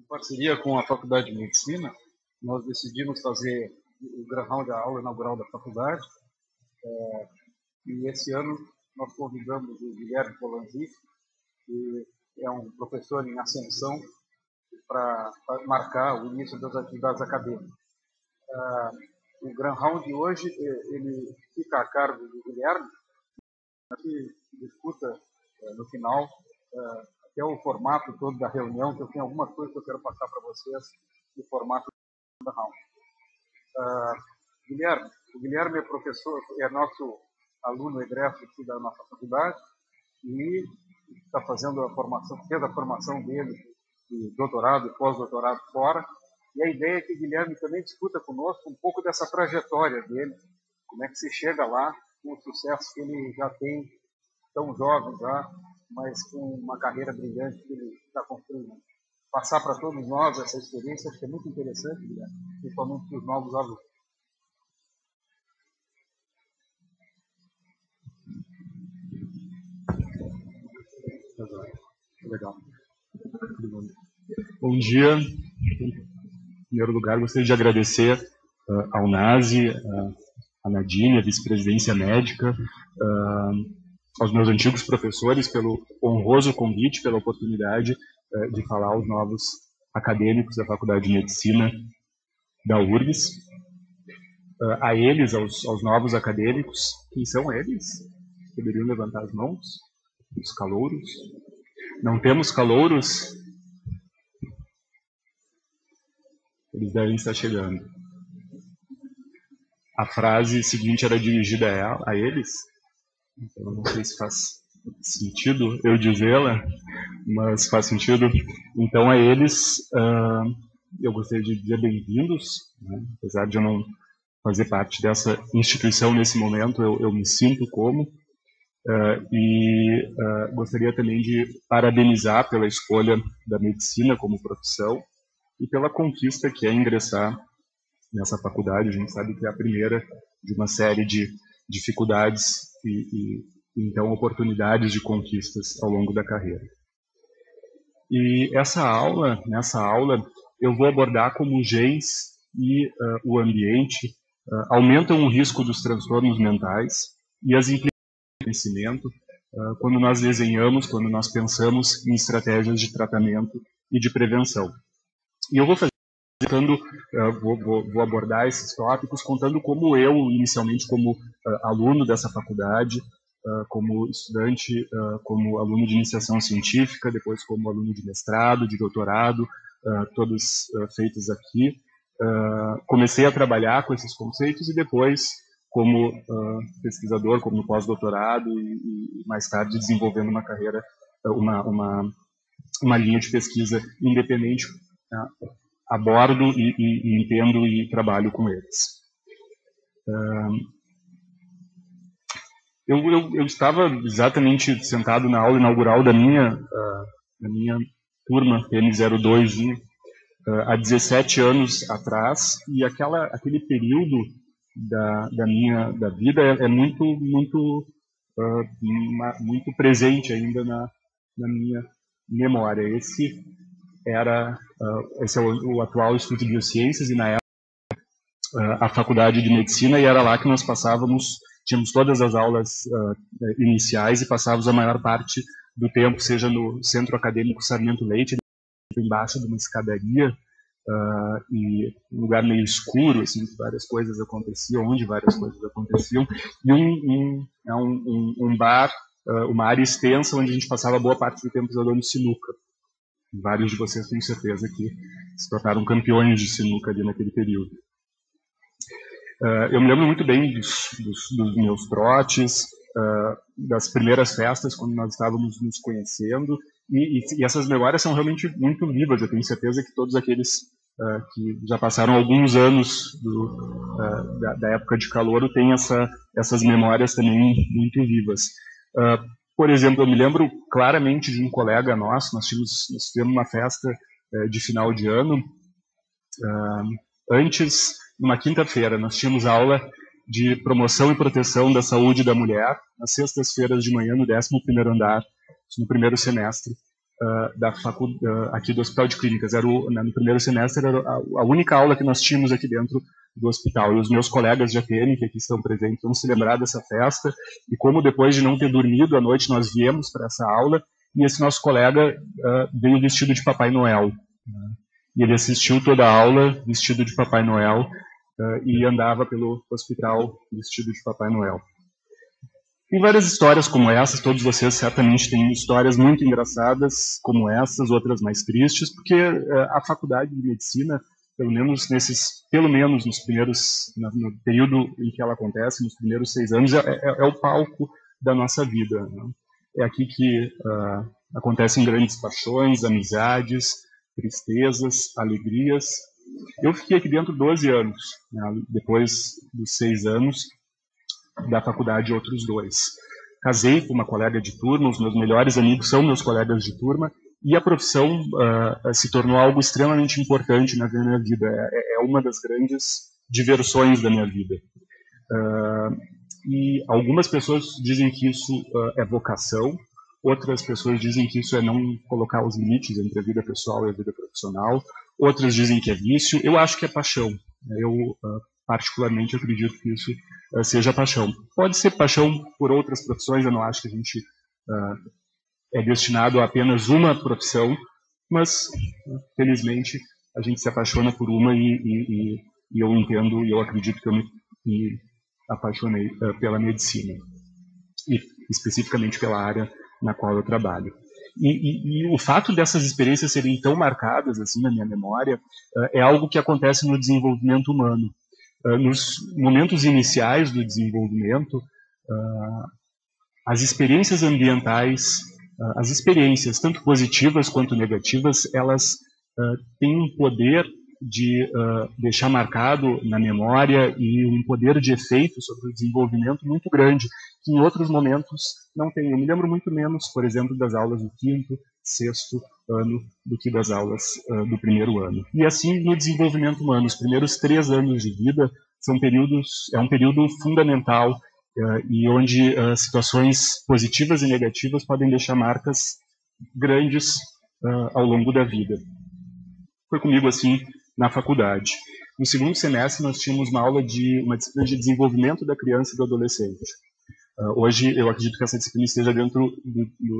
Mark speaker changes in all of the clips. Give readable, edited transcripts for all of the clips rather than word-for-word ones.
Speaker 1: parceria com a Faculdade de Medicina, nós decidimos fazer o Grand Round, a aula inaugural da faculdade, e esse ano nós convidamos o Guilherme Polanzi, que é um professor em ascensão, para marcar o início das atividades acadêmicas. O Grand Round de hoje, ele fica a cargo do Guilherme, que discuta no final até o formato todo da reunião, que eu tenho algumas coisas que eu quero passar para vocês no formato do Grand Round. O Guilherme é professor, é nosso aluno egresso aqui da nossa faculdade e está fazendo a formação, fez a formação dele de doutorado e pós-doutorado fora. E a ideia é que o Guilherme também discuta conosco um pouco dessa trajetória dele, como é que se chega lá com o sucesso que ele já tem, tão jovem já, mas com uma carreira brilhante que ele está construindo. Passar para todos nós essa experiência, acho que é muito interessante, Guilherme, principalmente para os novos alunos.
Speaker 2: Legal. Bom dia. Em primeiro lugar, gostaria de agradecer ao NASE, à Nadine, a vice-presidência médica, aos meus antigos professores pelo honroso convite, pela oportunidade de falar aos novos acadêmicos da Faculdade de Medicina da URGS. A eles, aos novos acadêmicos, quem são eles? Poderiam levantar as mãos? Os calouros? Não temos calouros? Eles devem estar chegando. A frase seguinte era dirigida a eles? Então, não sei se faz sentido eu dizê-la, mas faz sentido. Então, a eles, eu gostaria de dizer bem-vindos, né? Apesar de eu não fazer parte dessa instituição nesse momento, eu me sinto como. Gostaria também de parabenizar pela escolha da medicina como profissão e pela conquista que é ingressar nessa faculdade. A gente sabe que é a primeira de uma série de dificuldades e então oportunidades de conquistas ao longo da carreira. E nessa aula eu vou abordar como genes e o ambiente aumentam o risco dos transtornos mentais e as implicações do conhecimento quando nós desenhamos, quando nós pensamos em estratégias de tratamento e de prevenção. E eu vou vou abordar esses tópicos contando como eu, inicialmente como aluno dessa faculdade, como estudante, como aluno de iniciação científica, depois como aluno de mestrado, de doutorado, todos feitos aqui. Comecei a trabalhar com esses conceitos e depois como pesquisador, como pós-doutorado e mais tarde desenvolvendo uma carreira, uma linha de pesquisa independente, abordo e entendo e trabalho com eles. Eu estava exatamente sentado na aula inaugural da minha turma, M02, há 17 anos atrás, e aquele período da minha vida é muito presente ainda na minha memória. Esse é o atual Instituto de Biociências, e na época a Faculdade de Medicina, e era lá que nós tínhamos todas as aulas iniciais e passávamos a maior parte do tempo, seja no Centro Acadêmico Sarmento Leite, embaixo de uma escadaria, e um lugar meio escuro, assim, várias coisas aconteciam, e um bar, uma área extensa onde a gente passava boa parte do tempo jogando sinuca. Vários de vocês têm certeza que se tornaram campeões de sinuca ali naquele período. Eu me lembro muito bem dos meus trotes, das primeiras festas, quando nós estávamos nos conhecendo, e essas memórias são realmente muito vivas. Eu tenho certeza que todos aqueles que já passaram alguns anos da época de calouro têm essas memórias também muito vivas. Por exemplo, eu me lembro claramente de um colega nosso, nós tivemos uma festa de final de ano. Antes, numa quinta-feira, nós tínhamos aula de promoção e proteção da saúde da mulher, nas sextas-feiras de manhã, no 11º andar, no primeiro semestre aqui do Hospital de Clínicas. No primeiro semestre era a única aula que nós tínhamos aqui dentro do hospital. E os meus colegas de ATM que aqui estão presentes vão se lembrar dessa festa e como depois de não ter dormido à noite nós viemos para essa aula e esse nosso colega veio vestido de Papai Noel. E ele assistiu toda a aula vestido de Papai Noel e andava pelo hospital vestido de Papai Noel. Tem várias histórias como essas, todos vocês certamente têm histórias muito engraçadas como essas, outras mais tristes, porque a faculdade de medicina, pelo menos nos primeiros, no período em que ela acontece, nos primeiros 6 anos, é o palco da nossa vida, né? É aqui que acontecem grandes paixões, amizades, tristezas, alegrias. Eu fiquei aqui dentro 12 anos, né? Depois dos 6 anos da faculdade, outros 2. Casei com uma colega de turma, os meus melhores amigos são meus colegas de turma, e a profissão se tornou algo extremamente importante na minha vida. É uma das grandes diversões da minha vida. E algumas pessoas dizem que isso é vocação, outras pessoas dizem que isso é não colocar os limites entre a vida pessoal e a vida profissional, outras dizem que é vício. Eu acho que é paixão. Eu particularmente acredito que isso seja paixão. Pode ser paixão por outras profissões, eu não acho que a gente é destinado a apenas uma profissão, mas felizmente a gente se apaixona por uma e eu entendo e eu acredito que eu me apaixonei pela medicina e especificamente pela área na qual eu trabalho. E o fato dessas experiências serem tão marcadas assim na minha memória é algo que acontece no desenvolvimento humano. Nos momentos iniciais do desenvolvimento, as experiências ambientais, as experiências tanto positivas quanto negativas, elas têm um poder de deixar marcado na memória e um poder de efeito sobre o desenvolvimento muito grande, que em outros momentos não tem. Eu me lembro muito menos, por exemplo, das aulas do 5º, 6º ano do que das aulas do 1º ano. E assim, no desenvolvimento humano, os primeiros 3 anos de vida é um período fundamental e onde situações positivas e negativas podem deixar marcas grandes ao longo da vida. Foi comigo assim na faculdade. No 2º semestre, nós tínhamos uma disciplina de desenvolvimento da criança e do adolescente. Hoje, eu acredito que essa disciplina esteja dentro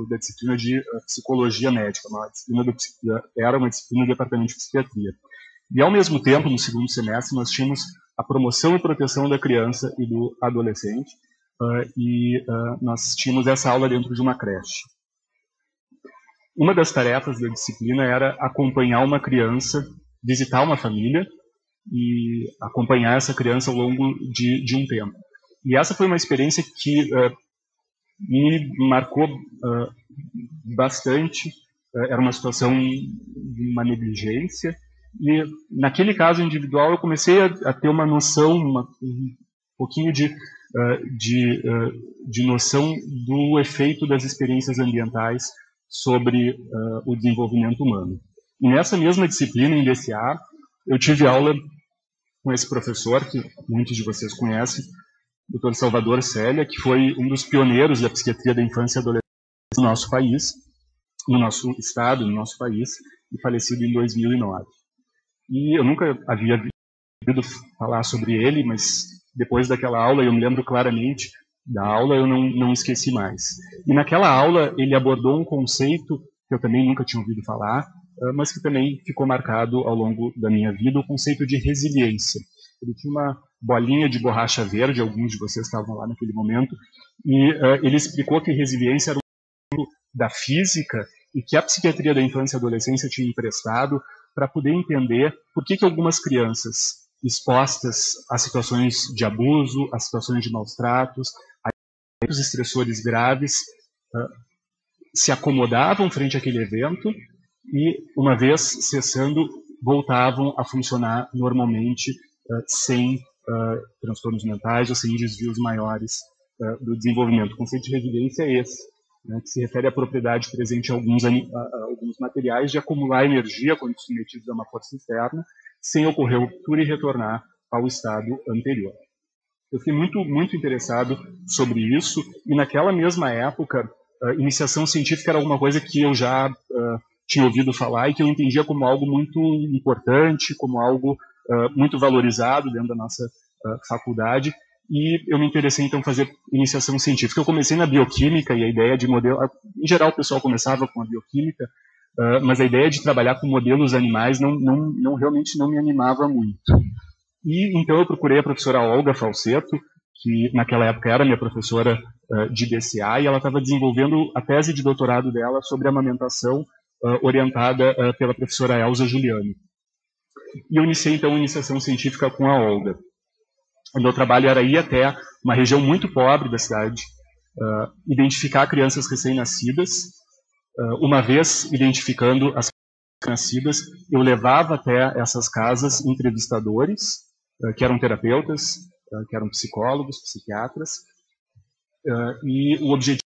Speaker 2: da disciplina de psicologia médica, era uma disciplina do departamento de psiquiatria. E, ao mesmo tempo, no 2º semestre, nós tínhamos a promoção e proteção da criança e do adolescente, nós tínhamos essa aula dentro de uma creche. Uma das tarefas da disciplina era acompanhar uma criança, visitar uma família e acompanhar essa criança ao longo de um tempo. E essa foi uma experiência que me marcou bastante. Era uma situação de uma negligência. E naquele caso individual eu comecei a ter uma noção, um pouquinho de noção do efeito das experiências ambientais sobre o desenvolvimento humano. E nessa mesma disciplina, em DCA, eu tive aula com esse professor, que muitos de vocês conhecem, o Dr. Salvador Célia, que foi um dos pioneiros da psiquiatria da infância e adolescência no nosso país, no nosso estado, no nosso país, e falecido em 2009. E eu nunca havia ouvido falar sobre ele, mas depois daquela aula, eu me lembro claramente da aula, eu não esqueci mais. E naquela aula, ele abordou um conceito que eu também nunca tinha ouvido falar, mas que também ficou marcado ao longo da minha vida, o conceito de resiliência. Ele tinha uma bolinha de borracha verde, alguns de vocês estavam lá naquele momento, e ele explicou que resiliência era um da física e que a psiquiatria da infância e adolescência tinha emprestado para poder entender por que algumas crianças expostas a situações de abuso, a situações de maus tratos, a eventos estressores graves, se acomodavam frente àquele evento e, uma vez cessando, voltavam a funcionar normalmente, sem transtornos mentais ou sem desvios maiores do desenvolvimento. O conceito de resiliência é esse, né, que se refere à propriedade presente em alguns materiais de acumular energia quando submetidos a uma força externa, sem ocorrer ruptura e retornar ao estado anterior. Eu fiquei muito interessado sobre isso, e naquela mesma época iniciação científica era alguma coisa que eu já tinha ouvido falar e que eu entendia como algo muito importante, como algo muito valorizado dentro da nossa faculdade, e eu me interessei então em fazer iniciação científica. Eu comecei na bioquímica e a ideia de modelo, em geral o pessoal começava com a bioquímica, mas a ideia de trabalhar com modelos animais realmente não me animava muito. E então eu procurei a professora Olga Falseto, que naquela época era minha professora de BCA, e ela estava desenvolvendo a tese de doutorado dela sobre amamentação, orientada pela professora Elza Giuliani. E eu iniciei então a iniciação científica com a Olga. O meu trabalho era ir até uma região muito pobre da cidade, identificar crianças recém-nascidas. Uma vez identificando as nascidas, eu levava até essas casas entrevistadores, que eram terapeutas, que eram psicólogos, psiquiatras, e o objetivo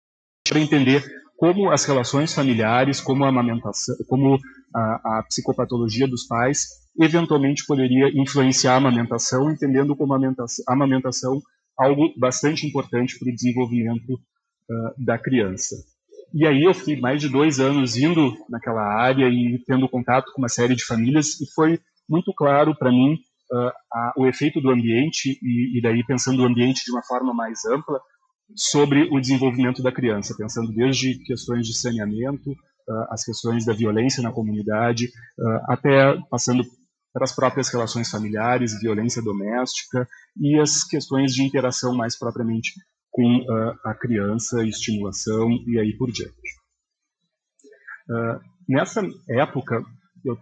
Speaker 2: era entender como as relações familiares, como a amamentação, como a psicopatologia dos pais, eventualmente poderia influenciar a amamentação, entendendo como a amamentação algo bastante importante para o desenvolvimento da criança. E aí eu fiquei mais de 2 anos indo naquela área e tendo contato com uma série de famílias, e foi muito claro para mim o efeito do ambiente, e daí pensando o ambiente de uma forma mais ampla, sobre o desenvolvimento da criança, pensando desde questões de saneamento, as questões da violência na comunidade, até passando para as próprias relações familiares, violência doméstica e as questões de interação mais propriamente com a criança, estimulação e aí por diante. Nessa época, eu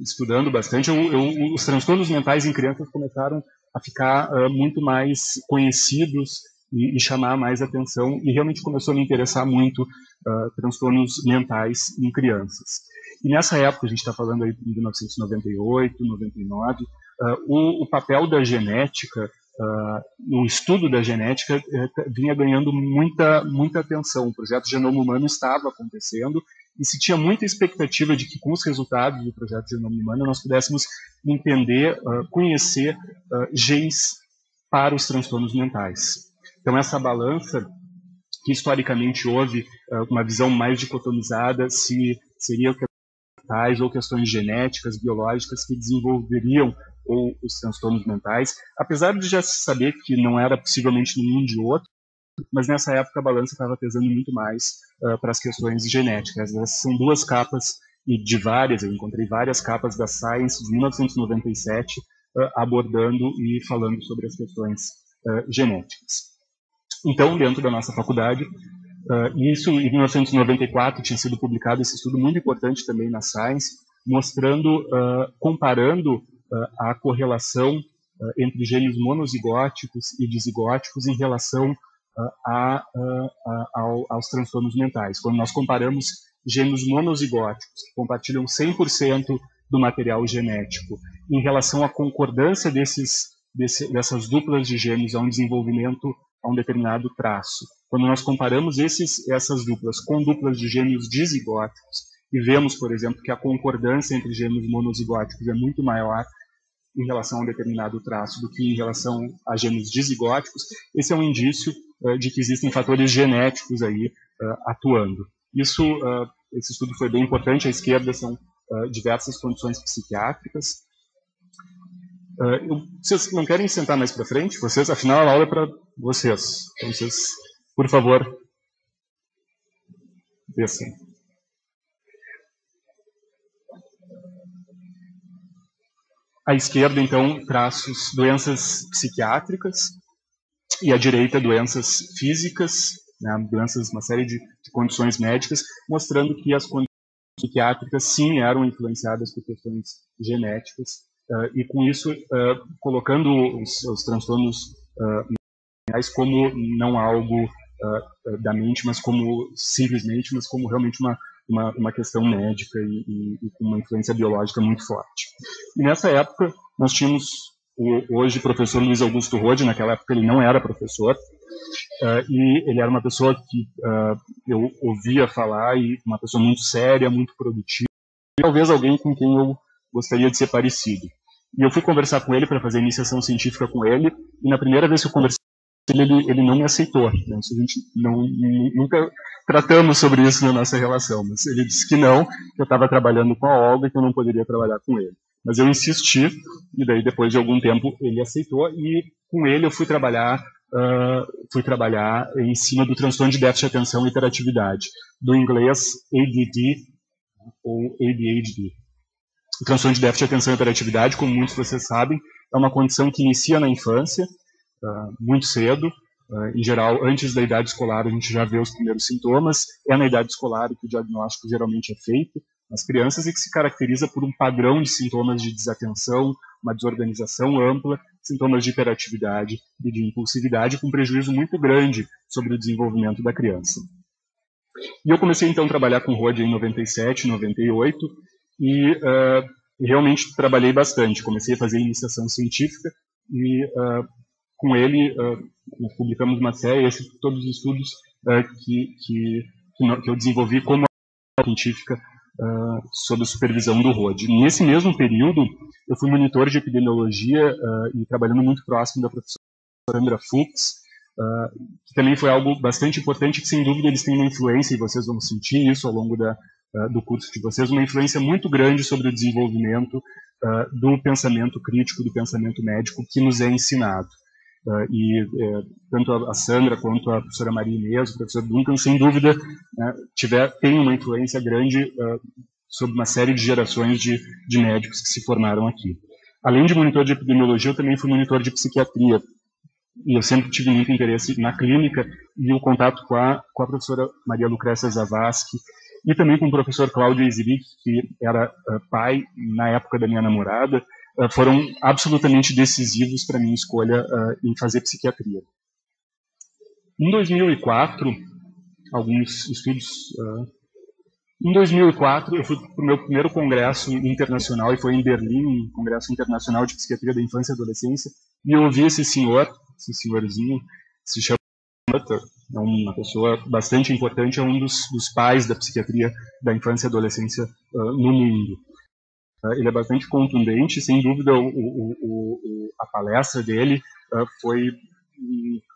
Speaker 2: estudando bastante, os transtornos mentais em crianças começaram a ficar muito mais conhecidos e chamar mais atenção, e realmente começou a me interessar muito transtornos mentais em crianças. E nessa época, a gente está falando aí de 1998, 99, o papel da genética, o estudo da genética vinha ganhando muita atenção. O projeto Genoma Humano estava acontecendo e se tinha muita expectativa de que com os resultados do projeto Genoma Humano nós pudéssemos entender, conhecer genes para os transtornos mentais. Então essa balança, que historicamente houve uma visão mais dicotomizada, se seria mentais ou questões genéticas, biológicas que desenvolveriam ou os transtornos mentais, apesar de já se saber que não era possivelmente nenhum de outro, mas nessa época a balança estava pesando muito mais para as questões genéticas. Essas são 2 capas, e de várias, eu encontrei várias capas da Science de 1997 abordando e falando sobre as questões genéticas. Então, dentro da nossa faculdade, isso em 1994 tinha sido publicado esse estudo muito importante também na Science, mostrando, comparando a correlação entre genes monozigóticos e dizigóticos em relação aos transtornos mentais. Quando nós comparamos genes monozigóticos, que compartilham 100% do material genético, em relação à concordância dessas duplas de genes a um desenvolvimento a um determinado traço. Quando nós comparamos essas duplas com duplas de gêmeos dizigóticos e vemos, por exemplo, que a concordância entre gêmeos monozigóticos é muito maior em relação a um determinado traço do que em relação a gêmeos dizigóticos, esse é um indício de que existem fatores genéticos aí atuando. Esse estudo foi bem importante. À esquerda são diversas condições psiquiátricas. Vocês não querem sentar mais para frente? Vocês, afinal, a aula é para vocês. Então, vocês, por favor, desçam. À esquerda, então, traços, doenças psiquiátricas, e à direita, doenças físicas, né, doenças, uma série de condições médicas, mostrando que as condições psiquiátricas, sim, eram influenciadas por questões genéticas, e com isso, colocando os transtornos mentais como não algo da mente, mas como simplesmente, mas como realmente uma questão médica e com uma influência biológica muito forte. E nessa época, nós tínhamos hoje o professor Luiz Augusto Rode. Naquela época ele não era professor, e ele era uma pessoa que eu ouvia falar, e uma pessoa muito séria, muito produtiva, e talvez alguém com quem eu gostaria de ser parecido. E eu fui conversar com ele para fazer iniciação científica com ele, e na primeira vez que eu conversei ele não me aceitou. Né? Isso a gente nunca tratamos sobre isso na nossa relação, mas ele disse que não, que eu estava trabalhando com a Olga e que eu não poderia trabalhar com ele. Mas eu insisti, e daí depois de algum tempo ele aceitou, e com ele eu fui trabalhar em cima do transtorno de déficit de atenção e hiperatividade, do inglês ADD ou ADHD. O transtorno de déficit de atenção e hiperatividade, como muitos de vocês sabem, é uma condição que inicia na infância, muito cedo. Em geral, antes da idade escolar, a gente já vê os primeiros sintomas. É na idade escolar que o diagnóstico geralmente é feito nas crianças e que se caracteriza por um padrão de sintomas de desatenção, uma desorganização ampla, sintomas de hiperatividade e de impulsividade, com prejuízo muito grande sobre o desenvolvimento da criança. E eu comecei, então, a trabalhar com Rode em 97, 98, e realmente trabalhei bastante. Comecei a fazer iniciação científica e com ele nós publicamos uma série, todos os estudos que eu desenvolvi como científica sob a supervisão do Rode. Nesse mesmo período, eu fui monitor de epidemiologia e trabalhando muito próximo da professora Sandra Fuchs, que também foi algo bastante importante, que sem dúvida eles têm uma influência, e vocês vão sentir isso ao longo do curso de vocês, uma influência muito grande sobre o desenvolvimento do pensamento crítico, do pensamento médico que nos é ensinado. Tanto a Sandra quanto a professora Maria Inês, o professor Duncan, sem dúvida, tem uma influência grande sobre uma série de gerações de médicos que se formaram aqui. Além de monitor de epidemiologia, eu também fui monitor de psiquiatria, e eu sempre tive muito interesse na clínica e o contato com a professora Maria Lucrécia Zavascki, e também com o professor Cláudio Eiseric, que era pai na época da minha namorada, foram absolutamente decisivos para a minha escolha em fazer psiquiatria. Em 2004, alguns estudos... Em 2004, eu fui para o meu primeiro congresso internacional, e foi em Berlim, um congresso internacional de psiquiatria da infância e adolescência, e eu ouvi esse senhorzinho, se chama Nutter, é uma pessoa bastante importante, é um dos pais da psiquiatria da infância e adolescência no mundo. Ele é bastante contundente, sem dúvida a palestra dele foi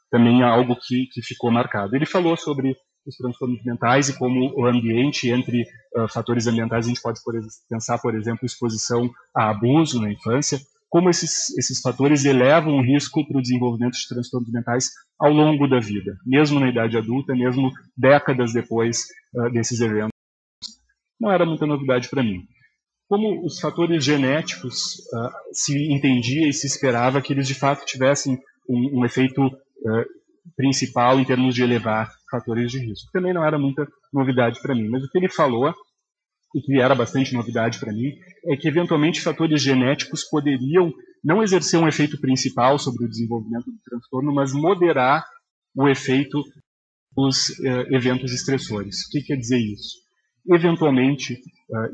Speaker 2: também algo que ficou marcado. Ele falou sobre os transtornos mentais e como o ambiente, entre fatores ambientais, a gente pode pensar, por exemplo, exposição a abuso na infância, como esses fatores elevam o risco para o desenvolvimento de transtornos mentais ao longo da vida, mesmo na idade adulta, mesmo décadas depois desses eventos. Não era muita novidade para mim. Como os fatores genéticos se entendia e se esperava que eles de fato tivessem um efeito principal em termos de elevar fatores de risco. Também não era muita novidade para mim, mas o que ele falou, e que era bastante novidade para mim, é que eventualmente fatores genéticos poderiam não exercer um efeito principal sobre o desenvolvimento do transtorno, mas moderar o efeito dos eventos estressores. O que quer dizer isso? Eventualmente,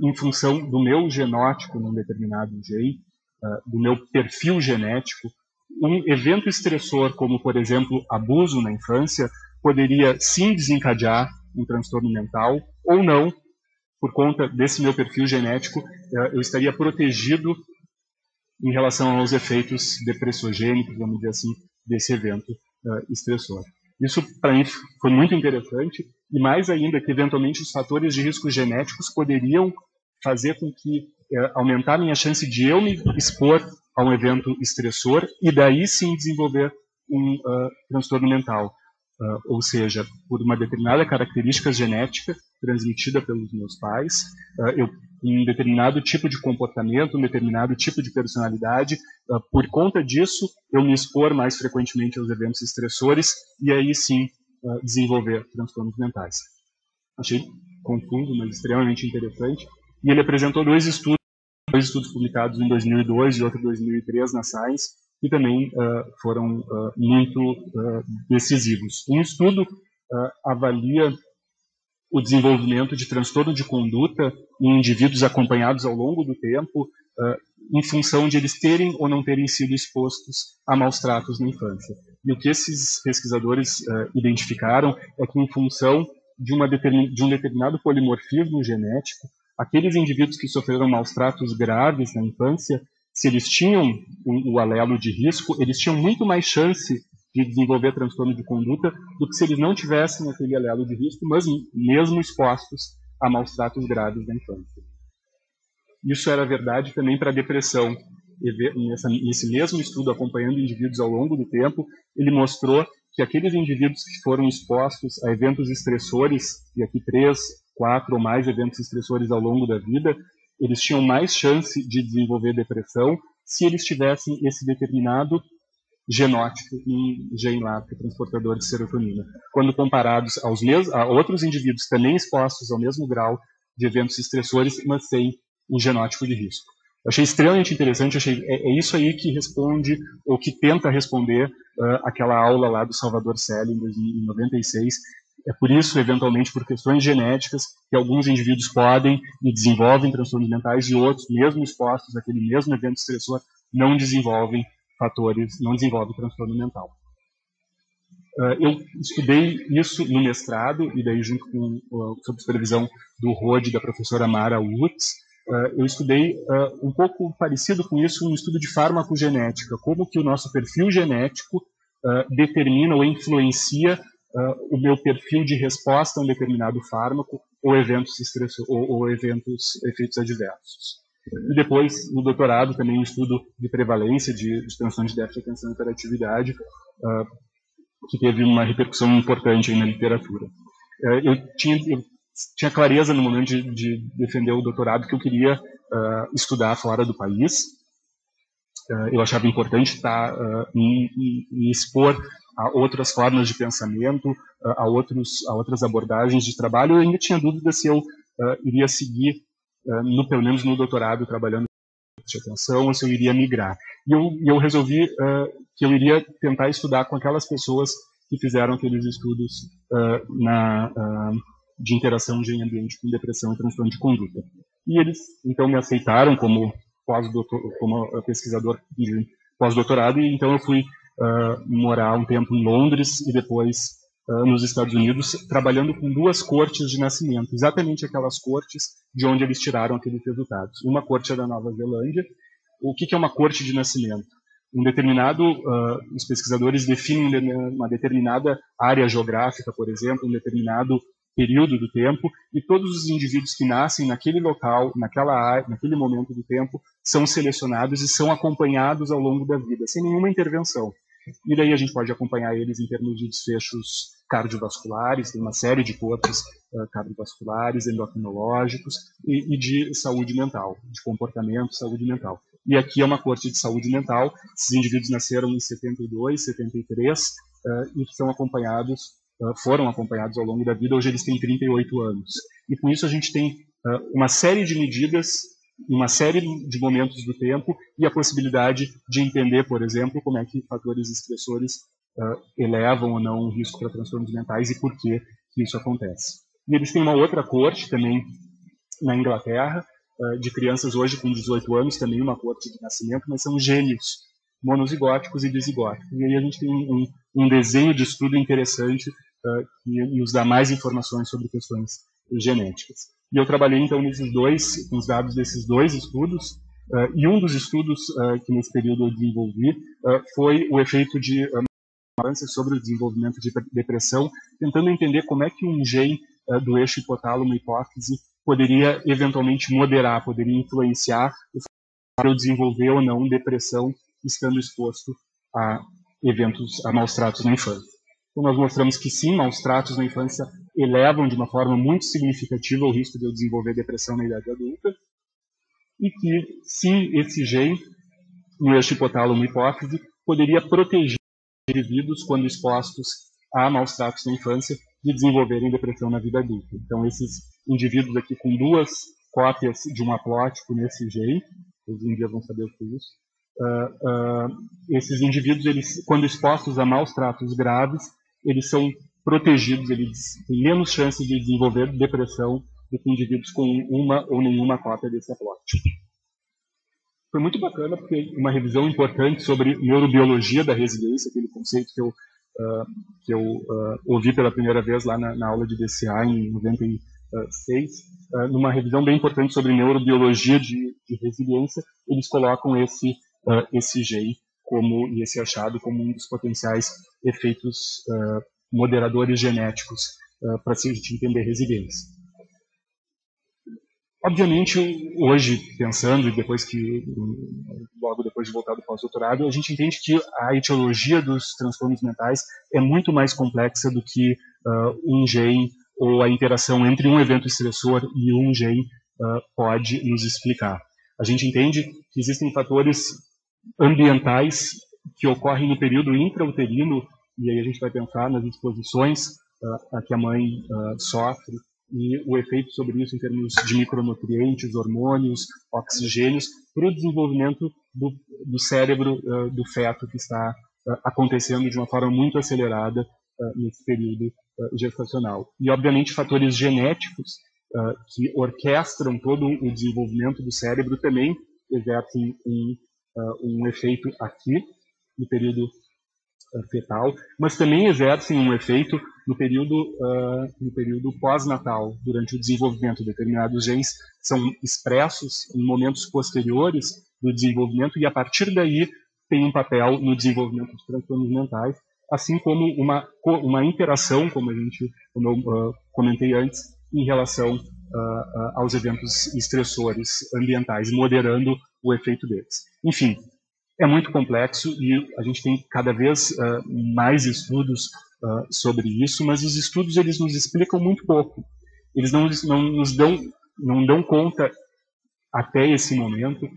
Speaker 2: em função do meu genótipo num determinado gene, do meu perfil genético, um evento estressor, como, por exemplo, abuso na infância, poderia sim desencadear um transtorno mental, ou não, por conta desse meu perfil genético, eu estaria protegido em relação aos efeitos depressogênicos, vamos dizer assim, desse evento estressor. Isso, para mim, foi muito interessante, e mais ainda que, eventualmente, os fatores de risco genéticos poderiam fazer com que aumentar a minha chance de eu me expor a um evento estressor e daí sim desenvolver um transtorno mental. Ou seja, por uma determinada característica genética transmitida pelos meus pais, um determinado tipo de comportamento, um determinado tipo de personalidade, por conta disso, eu me expor mais frequentemente aos eventos estressores e aí sim desenvolver transtornos mentais. Achei confuso, mas extremamente interessante. E ele apresentou dois estudos publicados em 2002 e outro em 2003 na Science, que também foram muito decisivos. Um estudo avalia o desenvolvimento de transtorno de conduta em indivíduos acompanhados ao longo do tempo, em função de eles terem ou não terem sido expostos a maus tratos na infância. E o que esses pesquisadores identificaram é que, em função de um determinado polimorfismo genético, aqueles indivíduos que sofreram maus tratos graves na infância, se eles tinham o alelo de risco, eles tinham muito mais chance de desenvolver transtorno de conduta do que se eles não tivessem aquele alelo de risco, mas mesmo expostos a maus tratos graves na infância. Isso era verdade também para a depressão. Nesse mesmo estudo, acompanhando indivíduos ao longo do tempo, ele mostrou que aqueles indivíduos que foram expostos a eventos estressores, e aqui 3, 4 ou mais eventos estressores ao longo da vida, eles tinham mais chance de desenvolver depressão se eles tivessem esse determinado genótipo em gene lá, que é transportador de serotonina. Quando comparados a outros indivíduos também expostos ao mesmo grau de eventos estressores, mas sem o genótipo de risco. Eu achei extremamente interessante, é isso aí que responde, ou que tenta responder aquela aula lá do Salvador Selle em 96. É por isso, eventualmente, por questões genéticas, que alguns indivíduos podem e desenvolvem transtornos mentais e outros, mesmo expostos àquele mesmo evento estressor, não desenvolvem transtorno mental. Eu estudei isso no mestrado, e daí junto sob supervisão do Rode, da professora Mara Woods, eu estudei um pouco parecido com isso, um estudo de farmacogenética, como que o nosso perfil genético determina ou influencia o meu perfil de resposta a um determinado fármaco ou efeitos adversos. E depois, no doutorado, também um estudo de prevalência de transtorno de déficit de atenção e hiperatividade, que teve uma repercussão importante aí na literatura. Eu tinha clareza no momento de defender o doutorado que eu queria estudar fora do país. Eu achava importante me expor a outras formas de pensamento, a outras abordagens de trabalho. Eu ainda tinha dúvida se eu iria seguir, pelo menos no doutorado, trabalhando de atenção, ou se eu iria migrar. E eu resolvi que eu iria tentar estudar com aquelas pessoas que fizeram aqueles estudos de interação de ambiente com depressão e transtorno de conduta. E eles, então, me aceitaram como pesquisador de pós-doutorado, e então eu fui morar um tempo em Londres e depois nos Estados Unidos, trabalhando com 2 cortes de nascimento, exatamente aquelas cortes de onde eles tiraram aqueles resultados. Uma corte é da Nova Zelândia. O que é uma corte de nascimento? Os pesquisadores definem uma determinada área geográfica, por exemplo, um determinado período do tempo, e todos os indivíduos que nascem naquele local, naquela área, naquele momento do tempo, são selecionados e são acompanhados ao longo da vida, sem nenhuma intervenção. E daí a gente pode acompanhar eles em termos de desfechos cardiovasculares, tem uma série de cortes cardiovasculares, endocrinológicos e de saúde mental, de comportamento, saúde mental. E aqui é uma corte de saúde mental. Esses indivíduos nasceram em 72, 73 e foram acompanhados ao longo da vida. Hoje eles têm 38 anos. E com isso a gente tem uma série de medidas, uma série de momentos do tempo e a possibilidade de entender, por exemplo, como é que fatores estressores elevam ou não o risco para transtornos mentais e por que isso acontece. E eles têm uma outra corte também na Inglaterra, de crianças hoje com 18 anos, também uma corte de nascimento, mas são gêmeos, monozigóticos e dizigóticos. E aí a gente tem um desenho de estudo interessante que nos dá mais informações sobre questões genéticas. E eu trabalhei então com os dados desses 2 estudos, e um dos estudos que nesse período eu desenvolvi foi o efeito de sobre o desenvolvimento de depressão, tentando entender como é que um gene do eixo hipotálamo-hipófise poderia eventualmente moderar, poderia influenciar o para eu desenvolver ou não depressão estando exposto a maus tratos na infância. Então nós mostramos que sim, maus tratos na infância elevam de uma forma muito significativa o risco de eu desenvolver depressão na idade adulta, e que sim, esse gene no eixo hipotálamo-hipófise poderia proteger indivíduos quando expostos a maus tratos na infância de desenvolverem depressão na vida adulta. Então esses indivíduos aqui com 2 cópias de um haplótipo nesse gene, hoje em dia vão saber o que é isso, esses indivíduos, eles, quando expostos a maus tratos graves, eles são protegidos, eles têm menos chance de desenvolver depressão do que indivíduos com uma ou nenhuma cópia desse haplótipo. Foi muito bacana, porque uma revisão importante sobre neurobiologia da resiliência, aquele conceito que eu ouvi pela primeira vez lá na aula de DCA em 96, numa revisão bem importante sobre neurobiologia de resiliência, eles colocam esse gene ia ser achado como um dos potenciais efeitos moderadores genéticos para a gente entender resiliência. Obviamente, hoje, pensando, e logo depois de voltar do pós-doutorado, a gente entende que a etiologia dos transtornos mentais é muito mais complexa do que um gene ou a interação entre um evento estressor e um gene pode nos explicar. A gente entende que existem fatores ambientais que ocorrem no período intrauterino, e aí a gente vai pensar nas exposições a que a mãe sofre, e o efeito sobre isso em termos de micronutrientes, hormônios, oxigênios, para o desenvolvimento do cérebro do feto que está acontecendo de uma forma muito acelerada nesse período gestacional. E, obviamente, fatores genéticos que orquestram todo o desenvolvimento do cérebro também exercem um efeito aqui, no período fetal, mas também exercem um efeito no período pós-natal, durante o desenvolvimento. Determinados genes são expressos em momentos posteriores do desenvolvimento e, a partir daí, tem um papel no desenvolvimento dos transtornos mentais, assim como uma interação, como eu comentei antes, em relação aos eventos estressores ambientais, moderando o efeito deles. Enfim, é muito complexo e a gente tem cada vez mais estudos sobre isso, mas os estudos eles nos explicam muito pouco. Eles não dão conta, até esse momento,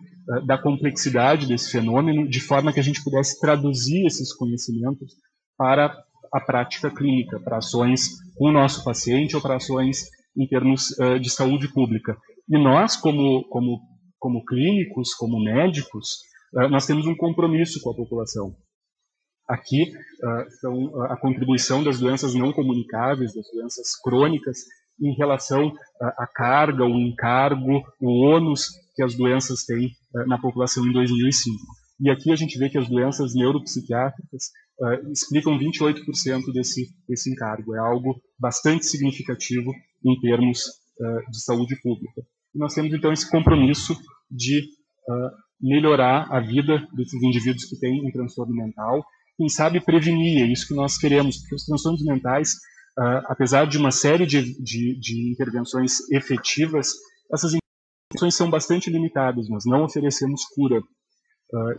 Speaker 2: da complexidade desse fenômeno, de forma que a gente pudesse traduzir esses conhecimentos para a prática clínica, para ações com o nosso paciente ou para ações em termos de saúde pública. E nós, como clínicos, como médicos, nós temos um compromisso com a população. Aqui são a contribuição das doenças não comunicáveis, das doenças crônicas, em relação à carga, o encargo, o ônus que as doenças têm na população em 2005. E aqui a gente vê que as doenças neuropsiquiátricas explicam 28% desse encargo. É algo bastante significativo em termos de saúde pública. E nós temos, então, esse compromisso de melhorar a vida desses indivíduos que têm um transtorno mental, quem sabe prevenir, é isso que nós queremos, porque os transtornos mentais, apesar de uma série de intervenções efetivas, essas intervenções são bastante limitadas, nós não oferecemos cura.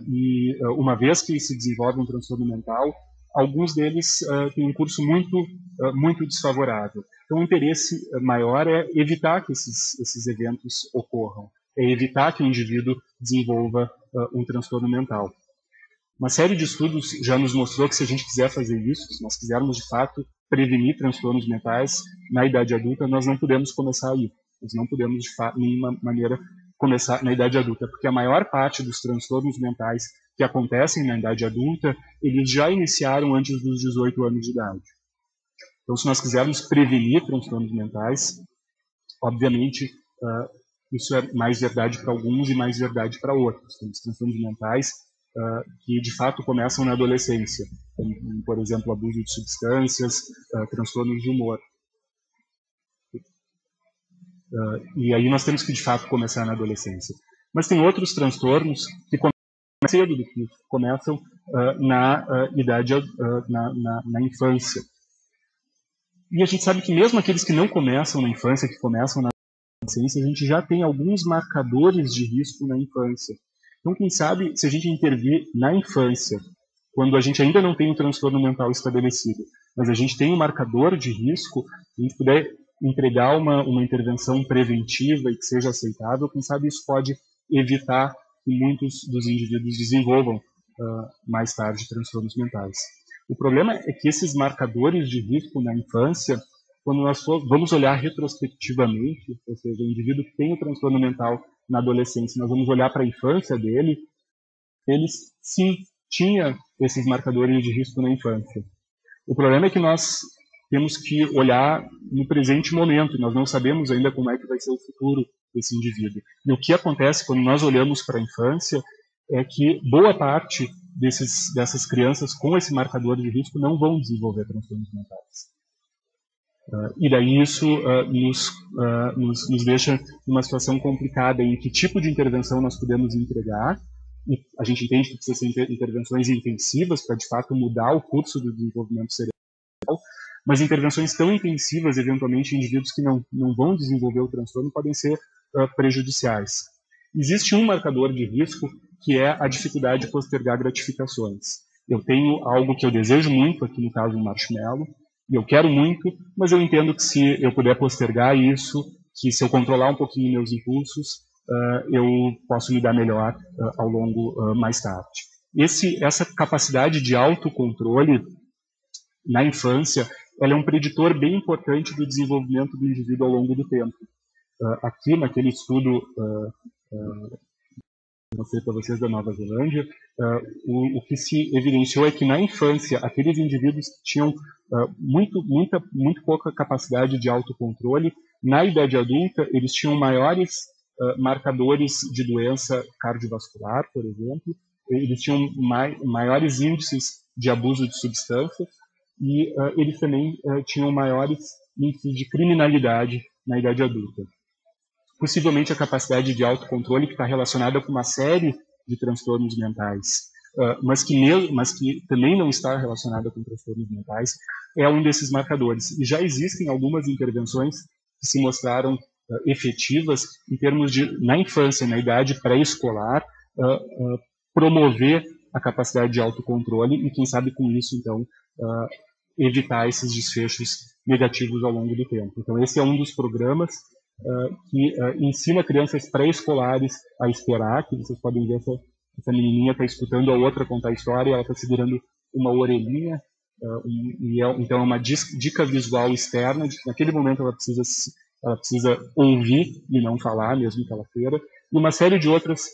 Speaker 2: E uma vez que se desenvolve um transtorno mental, alguns deles têm um curso muito desfavorável. Então o interesse maior é evitar que esses eventos ocorram, é evitar que o indivíduo desenvolva um transtorno mental. Uma série de estudos já nos mostrou que se a gente quiser fazer isso, se nós quisermos de fato prevenir transtornos mentais na idade adulta, nós não podemos começar aí. Nós não podemos de nenhuma maneira começar na idade adulta, porque a maior parte dos transtornos mentais que acontecem na idade adulta, eles já iniciaram antes dos 18 anos de idade. Então, se nós quisermos prevenir transtornos mentais, obviamente, isso é mais verdade para alguns e mais verdade para outros. Temos transtornos mentais que, de fato, começam na adolescência, como, por exemplo, abuso de substâncias, transtornos de humor. E aí nós temos que, de fato, começar na adolescência. Mas tem outros transtornos que começam mais cedo do que começam na idade, na infância. E a gente sabe que mesmo aqueles que não começam na infância, que começam na adolescência, a gente já tem alguns marcadores de risco na infância. Então, quem sabe, se a gente intervir na infância, quando a gente ainda não tem um transtorno mental estabelecido, mas a gente tem um marcador de risco, a gente puder entregar uma intervenção preventiva e que seja aceitável, quem sabe isso pode evitar que muitos dos indivíduos desenvolvam mais tarde transtornos mentais. O problema é que esses marcadores de risco na infância, quando nós vamos olhar retrospectivamente, ou seja, o indivíduo que tem o transtorno mental na adolescência, nós vamos olhar para a infância dele, ele sim tinha esses marcadores de risco na infância. O problema é que nós temos que olhar no presente momento, nós não sabemos ainda como é que vai ser o futuro desse indivíduo. E o que acontece quando nós olhamos para a infância é que boa parte dessas crianças com esse marcador de risco não vão desenvolver transtornos mentais. E daí isso nos deixa numa situação complicada em que tipo de intervenção nós podemos entregar e a gente entende que precisa ser intervenções intensivas para, de fato, mudar o curso do desenvolvimento cerebral, mas intervenções tão intensivas, eventualmente, em indivíduos que não vão desenvolver o transtorno, podem ser prejudiciais. Existe um marcador de risco, que é a dificuldade de postergar gratificações. Eu tenho algo que eu desejo muito, aqui no caso um marshmallow, e eu quero muito, mas eu entendo que se eu puder postergar isso, que se eu controlar um pouquinho meus impulsos, eu posso me dar melhor ao longo mais tarde. Essa capacidade de autocontrole na infância, ela é um preditor bem importante do desenvolvimento do indivíduo ao longo do tempo. Aqui, naquele estudo mostrei para vocês da Nova Zelândia, o que se evidenciou é que na infância, aqueles indivíduos que tinham muito pouca capacidade de autocontrole, na idade adulta, eles tinham maiores marcadores de doença cardiovascular, por exemplo, eles tinham maiores índices de abuso de substâncias e eles também tinham maiores índices de criminalidade na idade adulta. Possivelmente a capacidade de autocontrole que está relacionada com uma série de transtornos mentais, mas que também não está relacionada com transtornos mentais, é um desses marcadores. E já existem algumas intervenções que se mostraram efetivas em termos de, na infância, na idade pré-escolar, promover a capacidade de autocontrole e, quem sabe, com isso, então, evitar esses desfechos negativos ao longo do tempo. Então, esse é um dos programas que ensina crianças pré-escolares a esperar, que vocês podem ver essa menininha está escutando a outra contar a história, ela está segurando uma orelhinha, então é uma dica visual externa, de que naquele momento ela precisa ouvir e não falar, mesmo que ela queira, e uma série de outras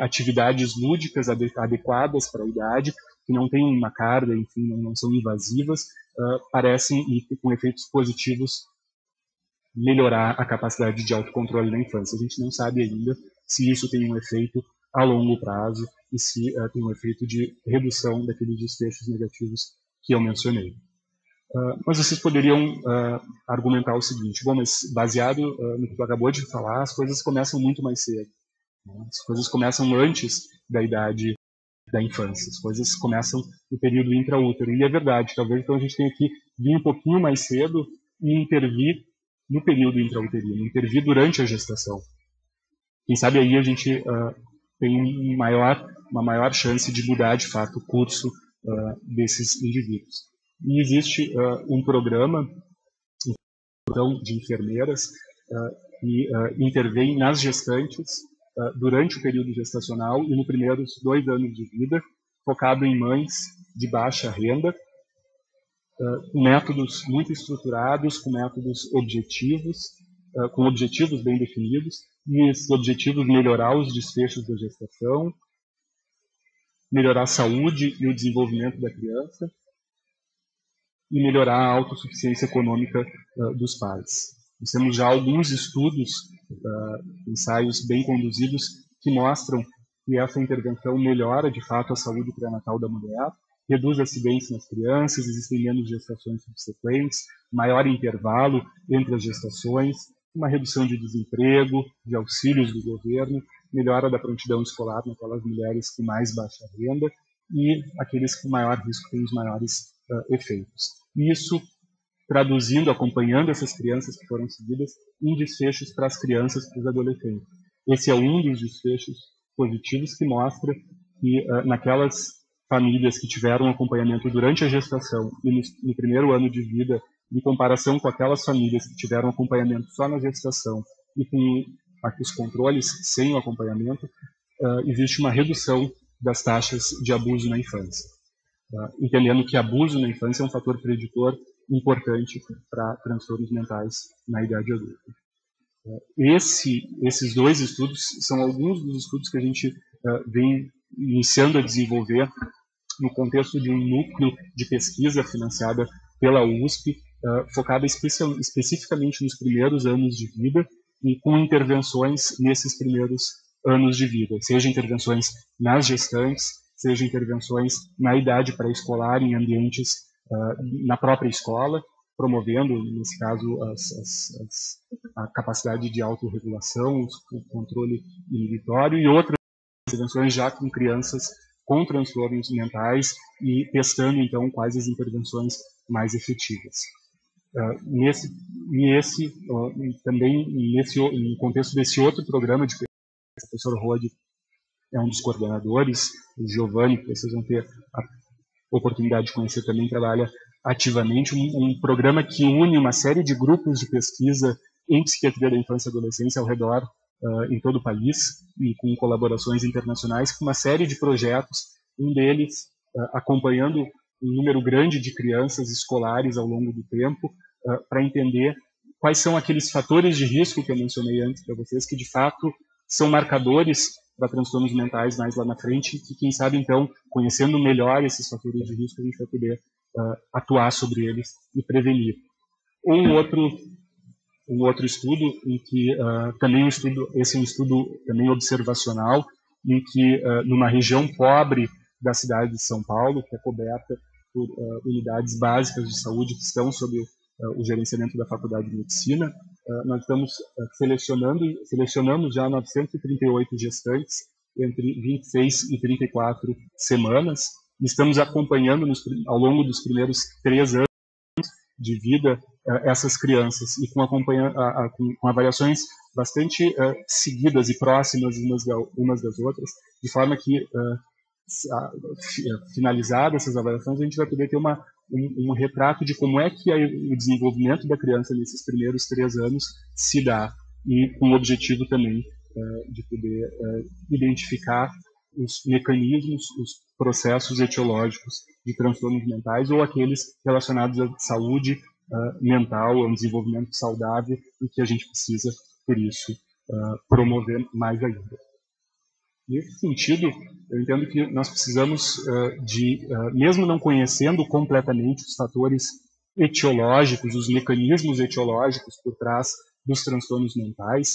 Speaker 2: atividades lúdicas adequadas para a idade, que não têm uma carga, enfim, não são invasivas, parecem e com efeitos positivos melhorar a capacidade de autocontrole na infância. A gente não sabe ainda se isso tem um efeito a longo prazo e se tem um efeito de redução daqueles desfechos negativos que eu mencionei. Mas vocês poderiam argumentar o seguinte: bom, mas baseado no que tu acabou de falar, as coisas começam muito mais cedo. Né? As coisas começam antes da idade da infância. As coisas começam no período intraútero. E é verdade, talvez então a gente tenha que vir um pouquinho mais cedo e intervir no período intrauterino, intervir durante a gestação. Quem sabe aí a gente tem uma maior chance de mudar, de fato, o curso desses indivíduos. E existe um programa de enfermeiras que intervém nas gestantes durante o período gestacional e nos primeiros 2 anos de vida, focado em mães de baixa renda, com métodos muito estruturados, com métodos objetivos, com objetivos bem definidos, e esses objetivos melhorar os desfechos da gestação, melhorar a saúde e o desenvolvimento da criança, e melhorar a autossuficiência econômica dos pais. Nós temos já alguns estudos, ensaios bem conduzidos, que mostram que essa intervenção melhora, de fato, a saúde pré-natal da mulher, reduz acidentes nas crianças, existem menos gestações subsequentes, maior intervalo entre as gestações, uma redução de desemprego, de auxílios do governo, melhora da prontidão escolar naquelas mulheres com mais baixa renda e aqueles com maior risco têm os maiores efeitos. Isso traduzindo, acompanhando essas crianças que foram seguidas em desfechos para as crianças, para os adolescentes. Esse é um dos desfechos positivos que mostra que naquelas famílias que tiveram acompanhamento durante a gestação e no primeiro ano de vida, em comparação com aquelas famílias que tiveram acompanhamento só na gestação e com os controles sem o acompanhamento, existe uma redução das taxas de abuso na infância. Entendendo que abuso na infância é um fator preditor importante para transtornos mentais na idade adulta. Esses 2 estudos são alguns dos estudos que a gente vem iniciando a desenvolver no contexto de um núcleo de pesquisa financiada pela USP, focada especificamente nos primeiros anos de vida e com intervenções nesses primeiros anos de vida, seja intervenções nas gestantes, seja intervenções na idade pré-escolar, em ambientes na própria escola, promovendo, nesse caso, a capacidade de autorregulação, o controle inibitório e outras intervenções já com crianças com transtornos mentais e testando, então, quais as intervenções mais efetivas. Também no contexto desse outro programa de pesquisa, o professor Rode é um dos coordenadores, o Giovanni, que vocês vão ter a oportunidade de conhecer também, trabalha ativamente um programa que une uma série de grupos de pesquisa em psiquiatria da infância e adolescência ao redor em todo o país, e com colaborações internacionais, com uma série de projetos, um deles acompanhando um número grande de crianças escolares ao longo do tempo, para entender quais são aqueles fatores de risco que eu mencionei antes para vocês, que de fato são marcadores para transtornos mentais mais lá na frente, que quem sabe então, conhecendo melhor esses fatores de risco, a gente vai poder atuar sobre eles e prevenir. Um outro estudo em que esse é um estudo também observacional, em que numa região pobre da cidade de São Paulo, que é coberta por unidades básicas de saúde que estão sob o gerenciamento da Faculdade de Medicina, nós estamos selecionamos já 938 gestantes entre 26 e 34 semanas, e estamos acompanhando ao longo dos primeiros 3 anos de vida essas crianças, e com avaliações bastante seguidas e próximas umas das outras, de forma que, finalizadas essas avaliações, a gente vai poder ter um retrato de como é que o desenvolvimento da criança nesses primeiros 3 anos se dá, e com o objetivo também de poder identificar os mecanismos, os processos etiológicos de transtornos mentais ou aqueles relacionados à saúde mental, ao desenvolvimento saudável, e que a gente precisa, por isso, promover mais ainda. Nesse sentido, eu entendo que nós precisamos mesmo não conhecendo completamente os fatores etiológicos, os mecanismos etiológicos por trás dos transtornos mentais,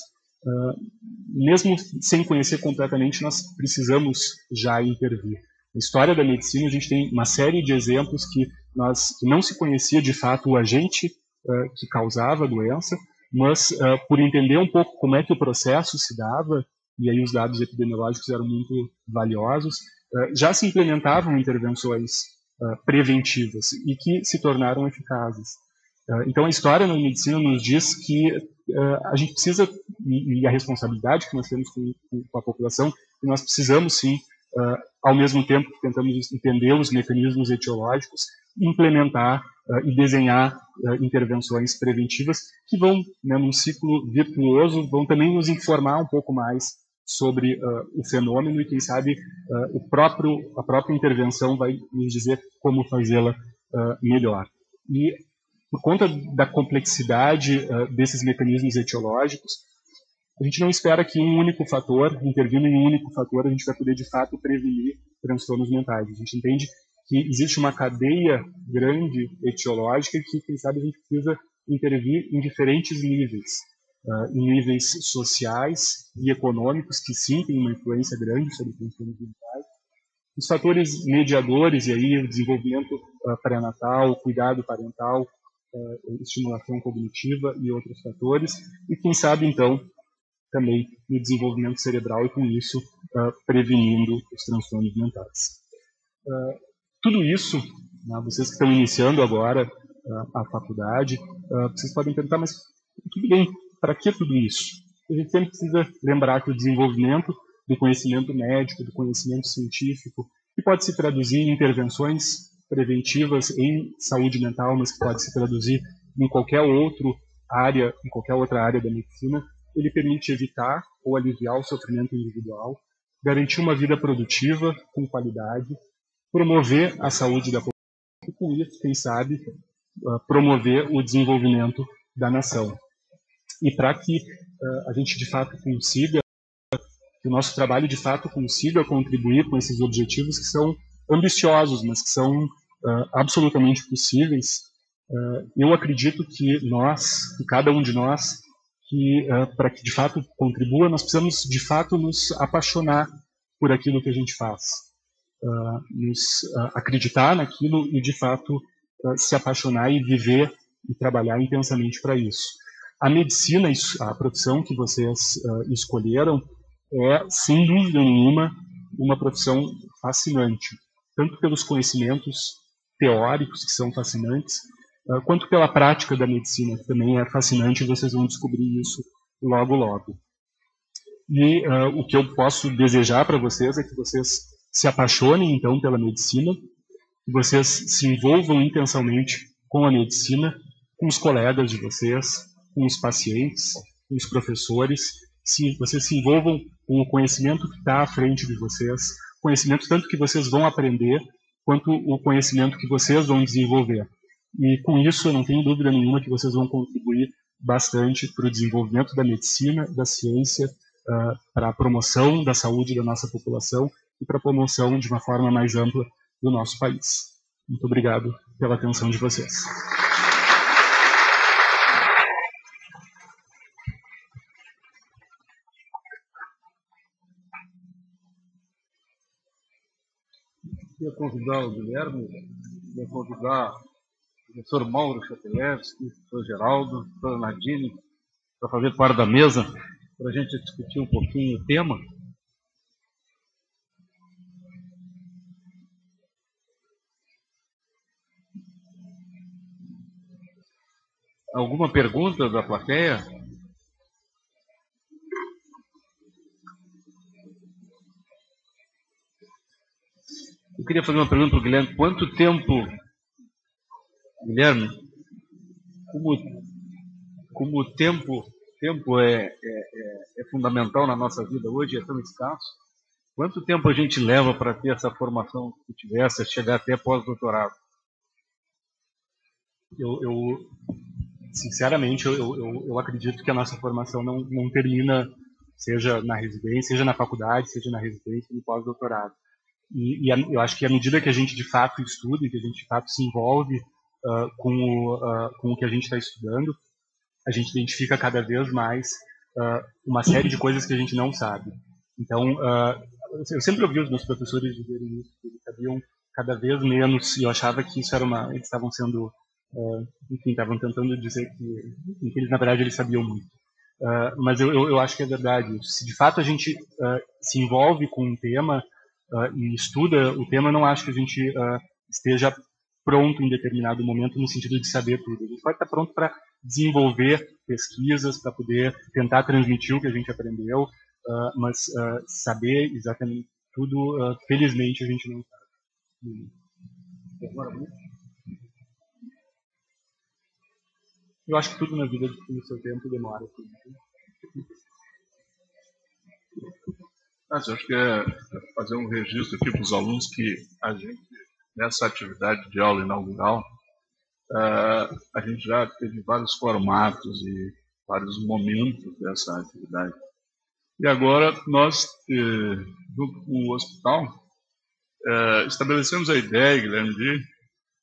Speaker 2: mesmo sem conhecer completamente, nós precisamos já intervir. Na história da medicina, a gente tem uma série de exemplos que não se conhecia de fato o agente que causava a doença, mas por entender um pouco como é que o processo se dava, e aí os dados epidemiológicos eram muito valiosos, já se implementavam intervenções preventivas e que se tornaram eficazes. Então a história na medicina nos diz que a gente precisa, e a responsabilidade que nós temos com a população, que nós precisamos sim, ao mesmo tempo que tentamos entender os mecanismos etiológicos, implementar e desenhar intervenções preventivas que vão, num ciclo virtuoso, vão também nos informar um pouco mais sobre o fenômeno, e quem sabe a própria intervenção vai nos dizer como fazê-la melhor. E por conta da complexidade desses mecanismos etiológicos, a gente não espera que intervindo em um único fator, a gente vai poder, de fato, prevenir transtornos mentais. A gente entende que existe uma cadeia grande etiológica que, quem sabe, a gente precisa intervir em diferentes níveis. Em níveis sociais e econômicos, que sim, têm uma influência grande sobre transtornos mentais. Os fatores mediadores, e aí o desenvolvimento pré-natal, cuidado parental, estimulação cognitiva e outros fatores, e quem sabe então também no desenvolvimento cerebral, e com isso prevenindo os transtornos mentais. Tudo isso, vocês que estão iniciando agora a faculdade, vocês podem perguntar, mas tudo bem, para que tudo isso? A gente sempre precisa lembrar que o desenvolvimento do conhecimento médico, do conhecimento científico, que pode se traduzir em intervenções preventivas em saúde mental, mas que pode se traduzir em qualquer outra área da medicina, ele permite evitar ou aliviar o sofrimento individual, garantir uma vida produtiva, com qualidade, promover a saúde da população e, com isso, quem sabe, promover o desenvolvimento da nação. E para que a gente, de fato, consiga, que o nosso trabalho, de fato, consiga contribuir com esses objetivos que são ambiciosos, mas que são absolutamente possíveis, eu acredito que cada um de nós, para que de fato contribua, nós precisamos de fato nos apaixonar por aquilo que a gente faz, nos acreditar naquilo e de fato se apaixonar e viver e trabalhar intensamente para isso. A medicina, a profissão que vocês escolheram, é, sem dúvida nenhuma, uma profissão fascinante, tanto pelos conhecimentos teóricos, que são fascinantes, quanto pela prática da medicina, que também é fascinante, e vocês vão descobrir isso logo, logo. E o que eu posso desejar para vocês é que vocês se apaixonem, então, pela medicina, que vocês se envolvam intensamente com a medicina, com os colegas de vocês, com os pacientes, com os professores, vocês se envolvam com o conhecimento que está à frente de vocês, conhecimento tanto que vocês vão aprender, quanto o conhecimento que vocês vão desenvolver. E com isso, eu não tenho dúvida nenhuma que vocês vão contribuir bastante para o desenvolvimento da medicina, da ciência, para a promoção da saúde da nossa população e para a promoção de uma forma mais ampla do nosso país. Muito obrigado pela atenção de vocês.
Speaker 1: Queria convidar o Guilherme, queria convidar o professor Mauro Chapelevski, o professor Geraldo, a professora Nadine, para fazer parte da mesa, para a gente discutir um pouquinho o tema. Alguma pergunta da plateia? Eu queria fazer uma pergunta para o Guilherme. Quanto tempo, Guilherme, como o tempo é fundamental na nossa vida hoje, é tão escasso, quanto tempo a gente leva para ter essa formação que tivesse, chegar até pós-doutorado?
Speaker 2: Sinceramente, eu acredito que a nossa formação não termina, seja na residência, seja na faculdade, seja na residência, no pós-doutorado. Eu acho que à medida que a gente de fato estuda, que a gente de fato se envolve com o que a gente está estudando, a gente identifica cada vez mais uma série de coisas que a gente não sabe. Então, eu sempre ouvi os meus professores dizerem isso, que eles sabiam cada vez menos, e eu achava que isso era eles estavam sendo, enfim, estavam tentando dizer que eles, na verdade, eles sabiam muito. Mas eu acho que é verdade. Se de fato a gente se envolve com um tema e estuda o tema, eu não acho que a gente esteja pronto em determinado momento no sentido de saber tudo. A gente pode estar pronto para desenvolver pesquisas, para poder tentar transmitir o que a gente aprendeu, mas saber exatamente tudo, felizmente, a gente não sabe. Eu acho que tudo na vida no seu tempo demora.
Speaker 3: Eu acho que é fazer um registro aqui para os alunos que a gente, nessa atividade de aula inaugural, a gente já teve vários formatos e vários momentos dessa atividade. E agora nós, junto com o hospital, estabelecemos a ideia, Guilherme, de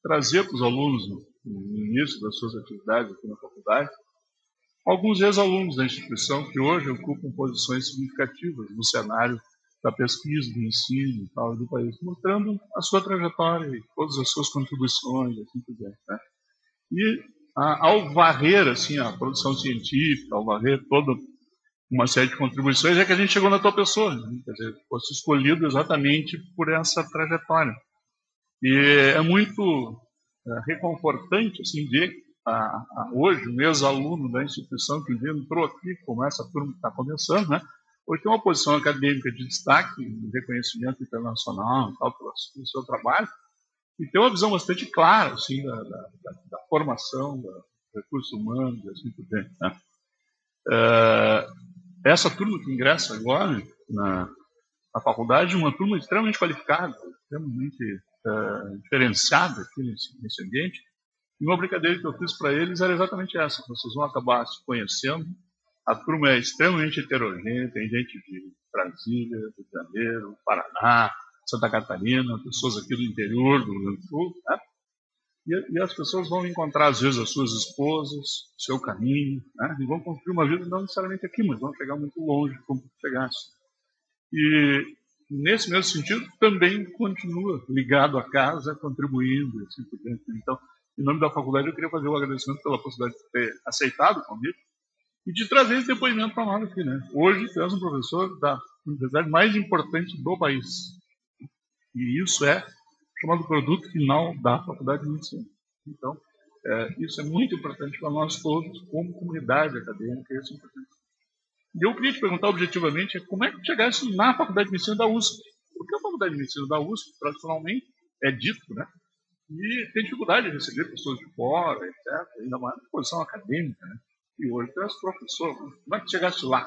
Speaker 3: trazer para os alunos, no início das suas atividades aqui na faculdade, alguns ex-alunos da instituição que hoje ocupam posições significativas no cenário da pesquisa, do ensino e tal do país, mostrando a sua trajetória e todas as suas contribuições, assim por diante, né? E ao varrer assim, a produção científica, ao varrer toda uma série de contribuições, é que a gente chegou na tua pessoa, né? Quer dizer, fosse escolhido exatamente por essa trajetória. E é muito reconfortante assim, ver hoje um ex-aluno da instituição que entrou aqui, como essa turma que está começando, né? Hoje tem uma posição acadêmica de destaque, de reconhecimento internacional e tal, pelo seu trabalho, e tem uma visão bastante clara assim, da formação, dos recursos humanos e assim por diante, né? Essa turma que ingressa agora na faculdade é uma turma extremamente qualificada, extremamente diferenciada aqui nesse ambiente. E uma brincadeira que eu fiz para eles era exatamente essa: vocês vão acabar se conhecendo. A turma é extremamente heterogênea, tem gente de Brasília, Rio de Janeiro, Paraná, Santa Catarina, pessoas aqui do interior do Rio Grande do Sul, né? E as pessoas vão encontrar, às vezes, as suas esposas, o seu caminho, né? E vão construir uma vida não necessariamente aqui, mas vão chegar muito longe como chegasse. E, nesse mesmo sentido, também continua ligado à casa, contribuindo, assim por diante. Então, em nome da faculdade, eu queria fazer um agradecimento pela possibilidade de ter aceitado o convite e de trazer esse depoimento para nós aqui, né? Hoje, tu és um professor da a universidade mais importante do país. E isso é chamado produto final da Faculdade de Medicina. Então, isso é muito importante para nós todos, como comunidade acadêmica, isso é importante. E eu queria te perguntar objetivamente como é que tu chegasse na Faculdade de Medicina da USP? Porque a Faculdade de Medicina da USP, tradicionalmente, é dito, né? E tem dificuldade de receber pessoas de fora, etc. Ainda mais na posição acadêmica, né? E hoje tu és professor. Como é que tu chegaste lá?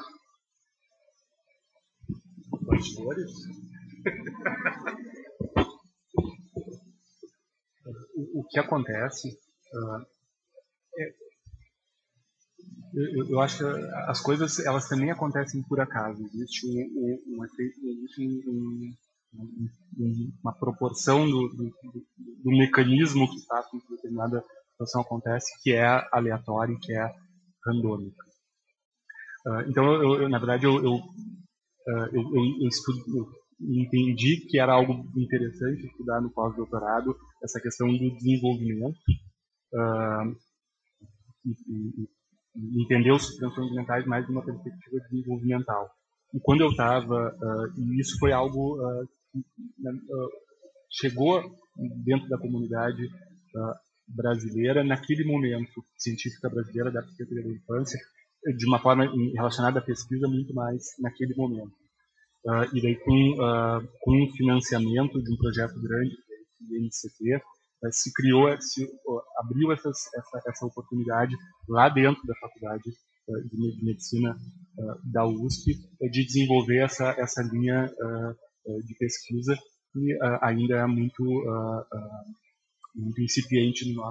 Speaker 2: Bastidores? O que acontece, eu acho que as coisas elas também acontecem por acaso. Existe um efeito, existe uma proporção do mecanismo que faz com que determinada situação acontece, que é aleatória, que é randômica. Então, na verdade, eu entendi que era algo interessante estudar no pós-doutorado essa questão do desenvolvimento e entender os transtornos mentais mais de uma perspectiva desenvolvimental. E quando eu estava, e isso foi algo que chegou dentro da comunidade brasileira naquele momento, científica brasileira da psiquiatria da infância, de uma forma relacionada à pesquisa muito mais naquele momento. E daí com o financiamento de um projeto grande, o INCT, se abriu essa oportunidade lá dentro da Faculdade de Medicina da USP de desenvolver essa linha de pesquisa que ainda é muito incipiente no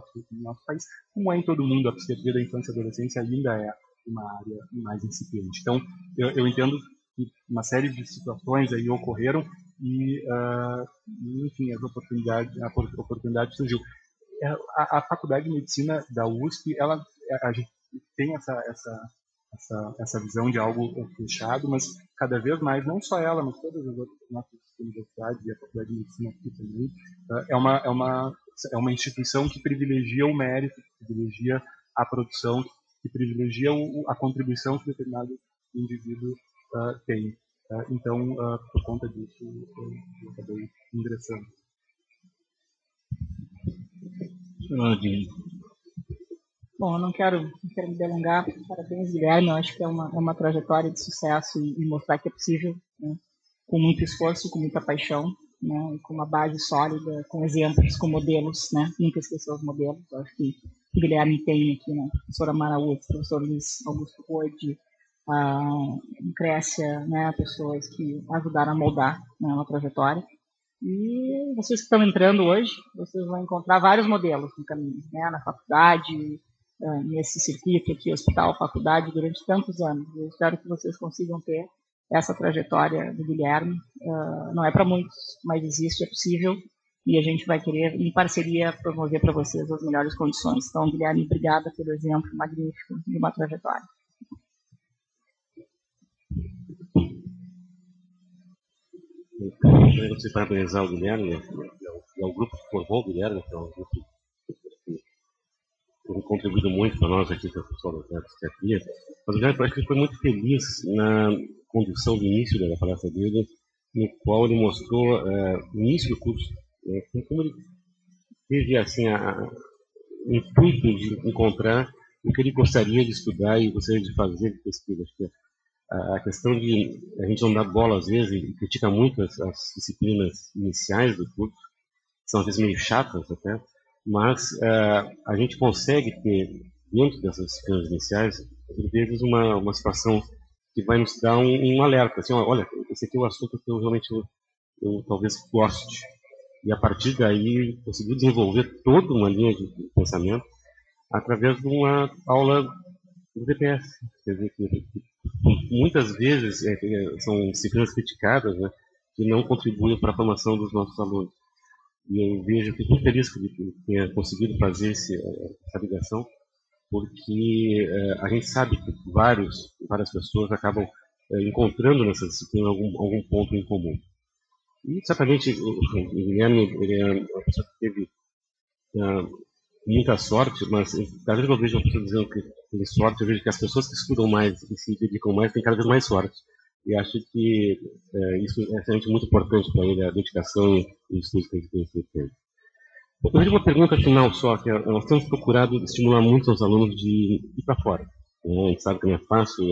Speaker 2: nosso país. Como é em todo mundo, a psiquiatria da infância e adolescência ainda é uma área mais incipiente. Então, eu entendo que uma série de situações aí ocorreram e enfim, a oportunidade surgiu. A Faculdade de Medicina da USP, a gente tem essa visão de algo fechado, mas cada vez mais, não só ela, mas todas as outras nossas universidades e a Faculdade de Medicina aqui também, é uma instituição que privilegia o mérito, que privilegia a produção, que privilegia a contribuição que determinado indivíduo tem. Então, por conta disso, eu acabei ingressando.
Speaker 4: Bom, eu não quero me delongar. Parabéns, Guilherme. Eu acho que é uma trajetória de sucesso e mostrar que é possível, né, com muito esforço, com muita paixão, né, com uma base sólida, com exemplos, com modelos, né, nunca esquecer os modelos. Eu acho que o Guilherme tem aqui, né, a professora Maraú, o professor Luiz Augusto Rode, a Crécia, né, pessoas que ajudaram a moldar, né, uma trajetória. E vocês que estão entrando hoje, vocês vão encontrar vários modelos no caminho, né, na faculdade, nesse circuito aqui, hospital, faculdade, durante tantos anos. Eu espero que vocês consigam ter essa trajetória do Guilherme. Não é para muitos, mas existe, é possível, e a gente vai querer, em parceria, promover para vocês as melhores condições. Então, Guilherme, obrigada pelo exemplo magnífico de uma trajetória.
Speaker 5: Eu gostaria de parabenizar o Guilherme e ao grupo que formou o Guilherme, que é um grupo que tem contribuído muito para nós aqui, que é o pessoal da psiquiatria. Mas o Guilherme parece que ele foi muito feliz na condução do início da palestra dele, no qual ele mostrou o início do curso, como ele teve assim, o intuito de encontrar o que ele gostaria de estudar e gostaria de fazer de pesquisa. Acho que a questão de a gente não dar bola às vezes e critica muito as disciplinas iniciais do curso, são às vezes meio chatas até, mas a gente consegue ter dentro dessas disciplinas iniciais, às vezes uma situação que vai nos dar um alerta, assim, olha, esse aqui é o assunto que eu realmente eu talvez goste. E a partir daí conseguir desenvolver toda uma linha de pensamento através de uma aula do DPS. Quer dizer, que muitas vezes são disciplinas criticadas, né, que não contribuem para a formação dos nossos alunos. E eu vejo, fico muito feliz que ele tenha conseguido fazer essa ligação, porque a gente sabe que várias pessoas acabam encontrando nessa disciplina algum ponto em comum. E certamente o Guilherme ele é uma pessoa que teve muita sorte, mas cada vez que eu vejo uma pessoa dizendo que tem sorte, eu vejo que as pessoas que estudam mais e se dedicam mais têm cada vez mais sorte. E acho que isso é realmente muito importante para ele, a dedicação e o estudo que ele fez. Eu tenho uma pergunta final só, que nós temos procurado estimular muito os alunos de ir para fora. Né? A gente sabe que não é fácil,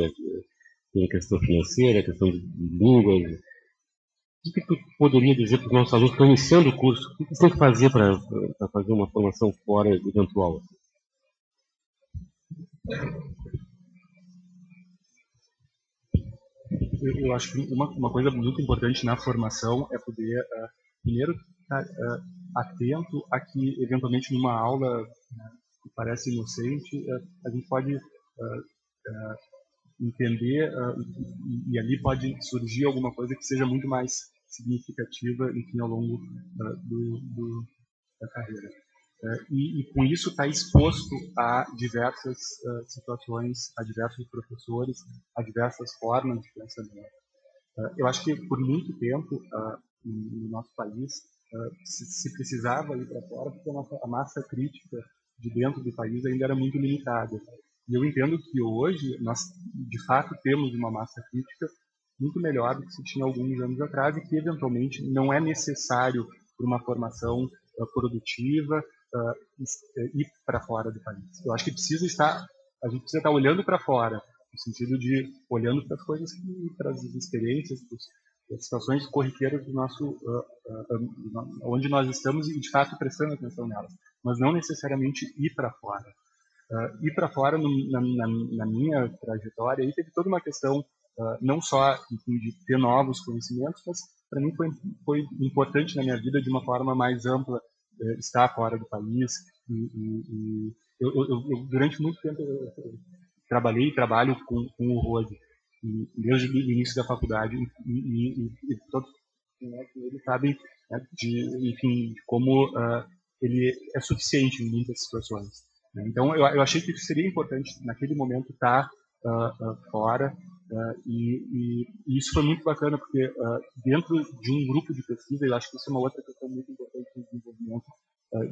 Speaker 5: tem a questão financeira, a questão de línguas. O que tu poderia dizer para os nossos alunos que estão iniciando o curso? O que eles têm que fazer para fazer uma formação fora eventual?
Speaker 2: Eu acho que uma coisa muito importante na formação é poder, primeiro, estar atento a que, eventualmente, numa aula que parece inocente, a gente pode entender e ali pode surgir alguma coisa que seja muito mais significativa, enfim, ao longo da carreira. E com isso está exposto a diversas situações, a diversos professores, a diversas formas de pensamento. Eu acho que por muito tempo no nosso país se precisava ir para fora porque a massa crítica de dentro do país ainda era muito limitada. E eu entendo que hoje nós de fato temos uma massa crítica muito melhor do que se tinha alguns anos atrás e que eventualmente não é necessário para uma formação produtiva ir para fora do país. Eu acho que a gente precisa estar olhando para fora, no sentido de olhando para as coisas, para as experiências, para as situações corriqueiras do nosso, onde nós estamos e de fato prestando atenção nelas, mas não necessariamente ir para fora. Ir para fora, na minha trajetória, aí teve toda uma questão, não só enfim, de ter novos conhecimentos, mas para mim foi importante na minha vida de uma forma mais ampla estar fora do país. Eu durante muito tempo trabalhei e trabalho com o Rode, desde o início da faculdade, e todos eles sabem enfim, de como ele é suficiente em muitas situações. Então, eu achei que seria importante, naquele momento, estar fora, e isso foi muito bacana, porque dentro de um grupo de pesquisa, eu acho que isso é uma outra questão muito importante no desenvolvimento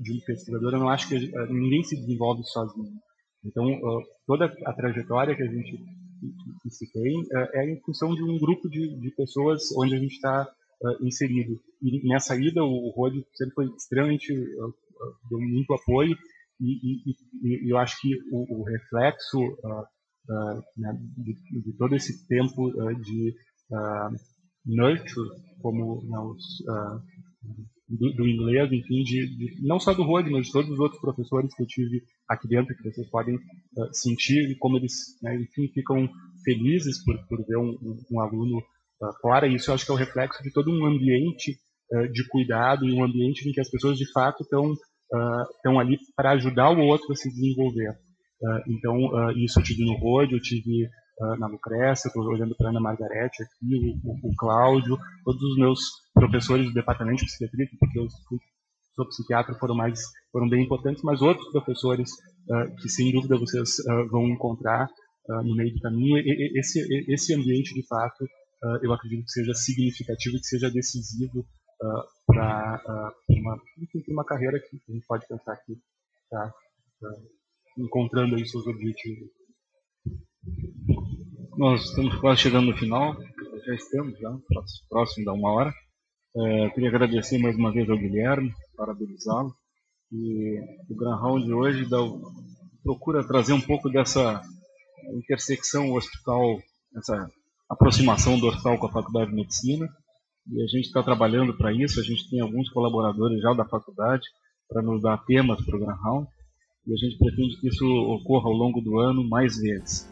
Speaker 2: de um pesquisador. Eu não acho que ninguém se desenvolve sozinho. Então, toda a trajetória que a gente que se tem é em função de um grupo de pessoas onde a gente está inserido. E nessa ida, o Rode sempre foi extremamente, deu muito apoio, e eu acho que o reflexo de todo esse tempo de nurture, como do inglês, enfim, não só do Rode, mas de todos os outros professores que eu tive aqui dentro, que vocês podem sentir como eles, enfim, ficam felizes por ver um aluno fora. E isso eu acho que é o reflexo de todo um ambiente de cuidado e um ambiente em que as pessoas de fato estão ali para ajudar o outro a se desenvolver. Então, isso eu tive no Rode, eu tive na Lucrécia, estou olhando para a Ana Margarete aqui, o Cláudio, todos os meus professores do departamento de psiquiatria, porque eu sou psiquiatra, foram bem importantes, mas outros professores que sem dúvida vocês vão encontrar no meio do caminho. Esse ambiente, de fato, eu acredito que seja significativo e que seja decisivo para uma carreira que a gente pode pensar que está encontrando aí seus objetivos.
Speaker 1: Nós estamos quase chegando no final, já estamos próximo da 1 hora. Queria agradecer mais uma vez ao Guilherme, parabenizá-lo. E o Grand Round de hoje procura trazer um pouco dessa intersecção hospital, essa aproximação do hospital com a Faculdade de Medicina. E a gente está trabalhando para isso, a gente tem alguns colaboradores já da faculdade para nos dar temas para o Grand Round. E a gente pretende que isso ocorra ao longo do ano mais vezes.